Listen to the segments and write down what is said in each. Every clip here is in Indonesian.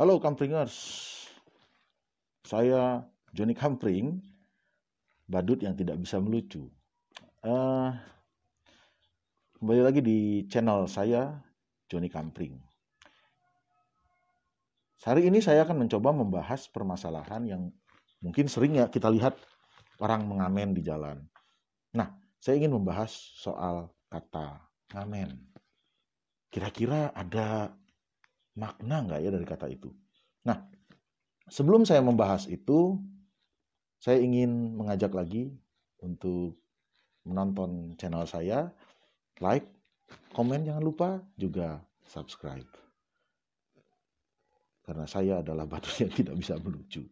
Halo Kampringers, saya Johnny Kampring, badut yang tidak bisa melucu. Kembali lagi di channel saya, Johnny Kampring. Hari ini saya akan mencoba membahas permasalahan yang mungkin sering ya kita lihat orang mengamen di jalan. Nah, saya ingin membahas soal kata ngamen. Kira-kira ada makna nggak ya dari kata itu? Nah, sebelum saya membahas itu, saya ingin mengajak lagi untuk menonton channel saya, like, komen jangan lupa, juga subscribe. Karena saya adalah badut yang tidak bisa melucu.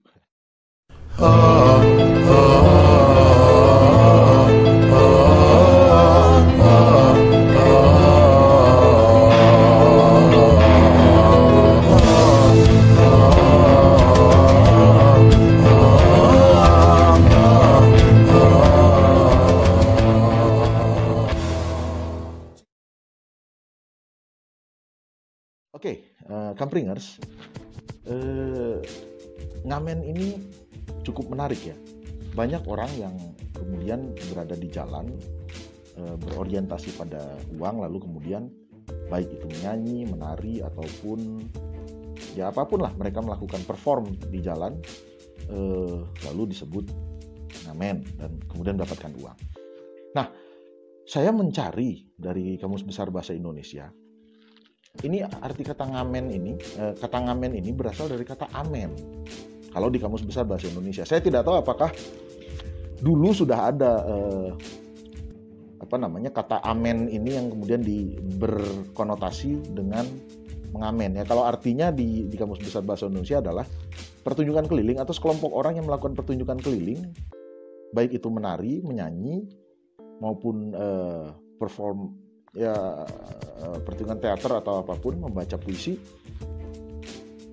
Oke, Kampringers, ngamen ini cukup menarik ya. Banyak orang yang kemudian berada di jalan, berorientasi pada uang, lalu kemudian baik itu menyanyi, menari, ataupun ya apapun lah, mereka melakukan perform di jalan, lalu disebut ngamen dan kemudian mendapatkan uang. Nah, saya mencari dari Kamus Besar Bahasa Indonesia. Ini arti kata ngamen ini berasal dari kata amen. Kalau di Kamus Besar Bahasa Indonesia, saya tidak tahu apakah dulu sudah ada kata amen ini yang kemudian berkonotasi dengan mengamen ya. Kalau artinya di Kamus Besar Bahasa Indonesia adalah pertunjukan keliling atau sekelompok orang yang melakukan pertunjukan keliling, baik itu menari, menyanyi maupun perform ya, pertunjukan teater atau apapun, membaca puisi,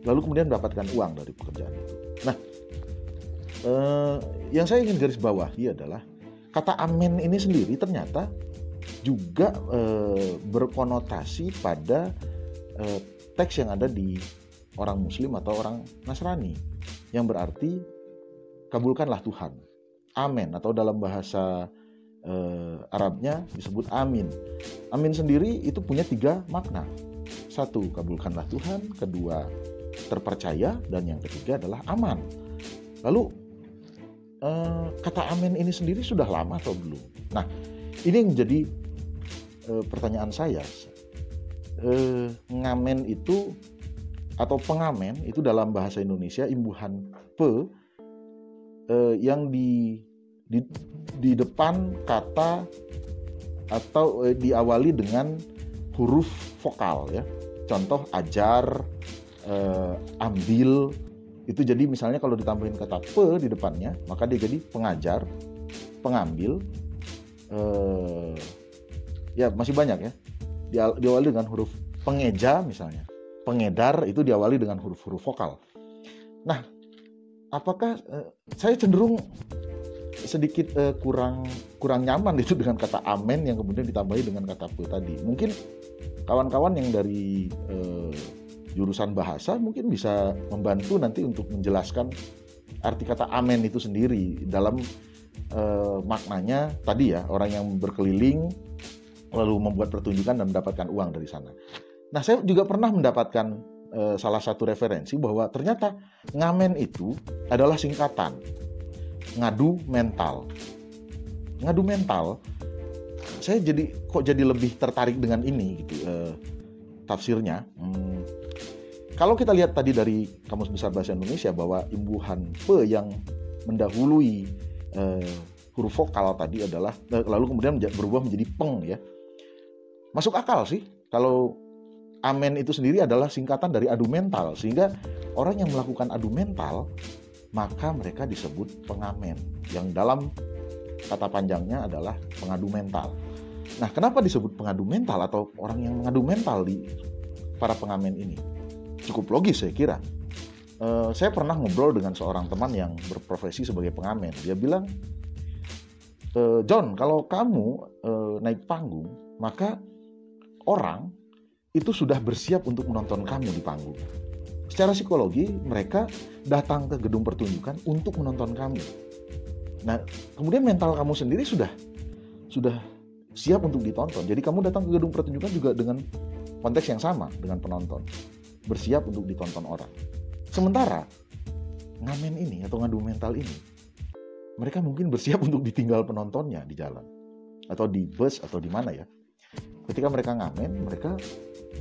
lalu kemudian mendapatkan uang dari pekerjaan itu. Nah, yang saya ingin garis bawahi adalah kata amen ini sendiri ternyata juga berkonotasi pada teks yang ada di orang Muslim atau orang Nasrani, yang berarti kabulkanlah Tuhan. Amen, atau dalam bahasa Arabnya disebut amin. Amin sendiri itu punya 3 makna. 1, kabulkanlah Tuhan. 2, terpercaya. Dan yang ketiga adalah aman. Lalu kata amin ini sendiri sudah lama atau belum? Nah, ini yang menjadi pertanyaan saya. Ngamen itu atau pengamen itu dalam bahasa Indonesia imbuhan pe yang di depan kata atau diawali dengan huruf vokal ya. Contoh ajar, ambil, itu jadi misalnya kalau ditambahin kata pe di depannya, maka dia jadi pengajar, pengambil, ya masih banyak ya. Diawali dengan huruf pengeja misalnya. Pengedar itu diawali dengan huruf-huruf vokal. Nah, apakah saya cenderung sedikit kurang nyaman itu dengan kata amen yang kemudian ditambahi dengan kata pe tadi. Mungkin kawan-kawan yang dari jurusan bahasa mungkin bisa membantu nanti untuk menjelaskan arti kata amen itu sendiri dalam maknanya tadi ya, orang yang berkeliling lalu membuat pertunjukan dan mendapatkan uang dari sana. Nah, saya juga pernah mendapatkan salah satu referensi bahwa ternyata ngamen itu adalah singkatan ngadu mental. Ngadu mental, saya jadi lebih tertarik dengan ini gitu tafsirnya. Kalau kita lihat tadi dari Kamus Besar Bahasa Indonesia bahwa imbuhan pe yang mendahului huruf vokal tadi adalah lalu kemudian berubah menjadi peng ya. Masuk akal sih kalau amen itu sendiri adalah singkatan dari adu mental, sehingga orang yang melakukan adu mental maka mereka disebut pengamen, yang dalam kata panjangnya adalah pengadu mental. Nah, kenapa disebut pengadu mental atau orang yang mengadu mental di para pengamen ini? Cukup logis saya kira. Saya pernah ngobrol dengan seorang teman yang berprofesi sebagai pengamen. Dia bilang, John, kalau kamu naik panggung, maka orang itu sudah bersiap untuk menonton kamu di panggung. secara psikologi mereka datang ke gedung pertunjukan untuk menonton kamu. Nah, kemudian mental kamu sendiri sudah siap untuk ditonton. Jadi kamu datang ke gedung pertunjukan juga dengan konteks yang sama dengan penonton, bersiap untuk ditonton orang. Sementara ngamen ini atau ngadu mental ini, mereka mungkin bersiap untuk ditinggal penontonnya di jalan atau di bus atau di mana ya. Ketika mereka ngamen, mereka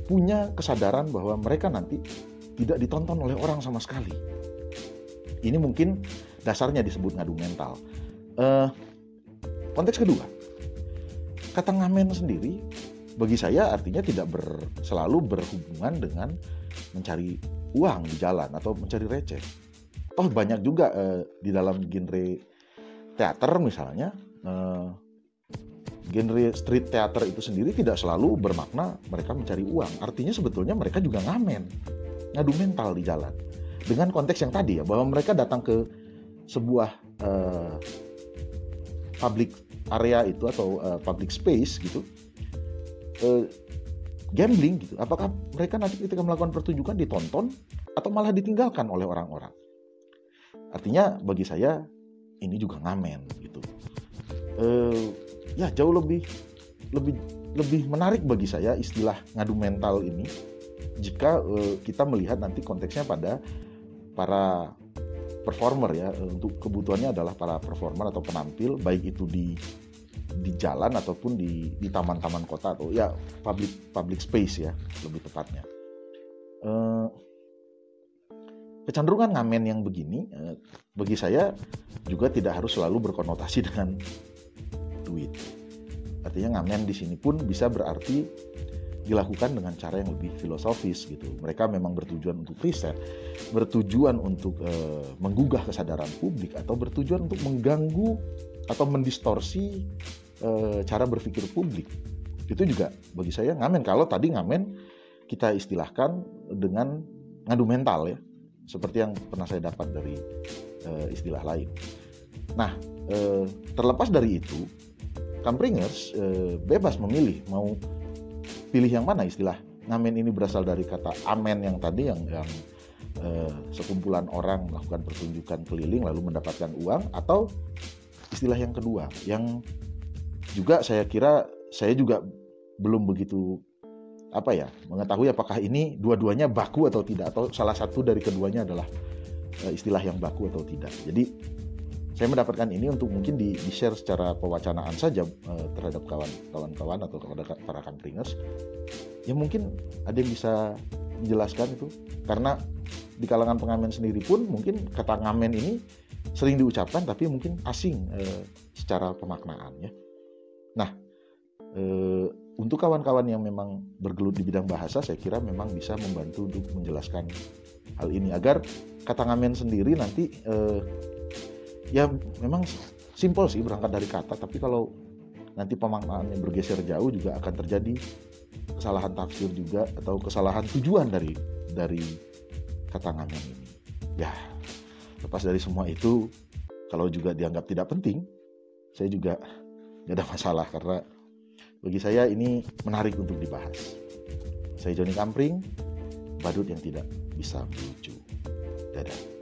punya kesadaran bahwa mereka nanti tidak ditonton oleh orang sama sekali. Ini mungkin dasarnya disebut ngadu mental. Konteks kedua, kata ngamen sendiri bagi saya artinya tidak selalu berhubungan dengan mencari uang di jalan atau mencari receh. Toh banyak juga di dalam genre teater misalnya, genre street theater itu sendiri tidak selalu bermakna mereka mencari uang. Artinya sebetulnya mereka juga ngamen, ngadu mental di jalan. Dengan konteks yang tadi ya, bahwa mereka datang ke sebuah public area itu atau public space gitu, gambling gitu. Apakah mereka nanti ketika melakukan pertunjukan ditonton atau malah ditinggalkan oleh orang-orang? Artinya bagi saya ini juga ngamen gitu. Ya jauh lebih menarik bagi saya istilah ngadu mental ini jika kita melihat nanti konteksnya pada para performer ya. Untuk kebutuhannya adalah para performer atau penampil, baik itu di jalan ataupun di taman-taman kota atau ya public space ya lebih tepatnya. Kecenderungan ngamen yang begini bagi saya juga tidak harus selalu berkonotasi dengan duit. Artinya ngamen di sini pun bisa berarti dilakukan dengan cara yang lebih filosofis gitu. Mereka memang bertujuan untuk riset, bertujuan untuk menggugah kesadaran publik, atau bertujuan untuk mengganggu atau mendistorsi cara berpikir publik. Itu juga bagi saya ngamen. Kalau tadi ngamen kita istilahkan dengan ngadu mental ya, seperti yang pernah saya dapat dari istilah lain. Nah, terlepas dari itu, Kampringers bebas memilih mau pilih yang mana istilah. Ngamen ini berasal dari kata amen yang tadi yang sekumpulan orang melakukan pertunjukan keliling lalu mendapatkan uang, atau istilah yang kedua yang juga saya kira saya juga belum begitu mengetahui apakah ini dua-duanya baku atau tidak, atau salah satu dari keduanya adalah istilah yang baku atau tidak. Jadi saya mendapatkan ini untuk mungkin di-share secara pewacanaan saja terhadap kawan-kawan atau kepada para Kampringers. Ya mungkin ada yang bisa menjelaskan itu, karena di kalangan pengamen sendiri pun mungkin kata ngamen ini sering diucapkan tapi mungkin asing secara pemaknaannya. Nah, untuk kawan-kawan yang memang bergelut di bidang bahasa, saya kira memang bisa membantu untuk menjelaskan hal ini agar kata ngamen sendiri nanti ya memang simpel sih berangkat dari kata, tapi kalau nanti pemaknaannya bergeser jauh juga akan terjadi kesalahan tafsir juga atau kesalahan tujuan dari kata ngamen ini. Ya, lepas dari semua itu, kalau juga dianggap tidak penting, saya juga gak ada masalah, karena bagi saya ini menarik untuk dibahas. Saya Joni Kampring, badut yang tidak bisa melucu. Dadah.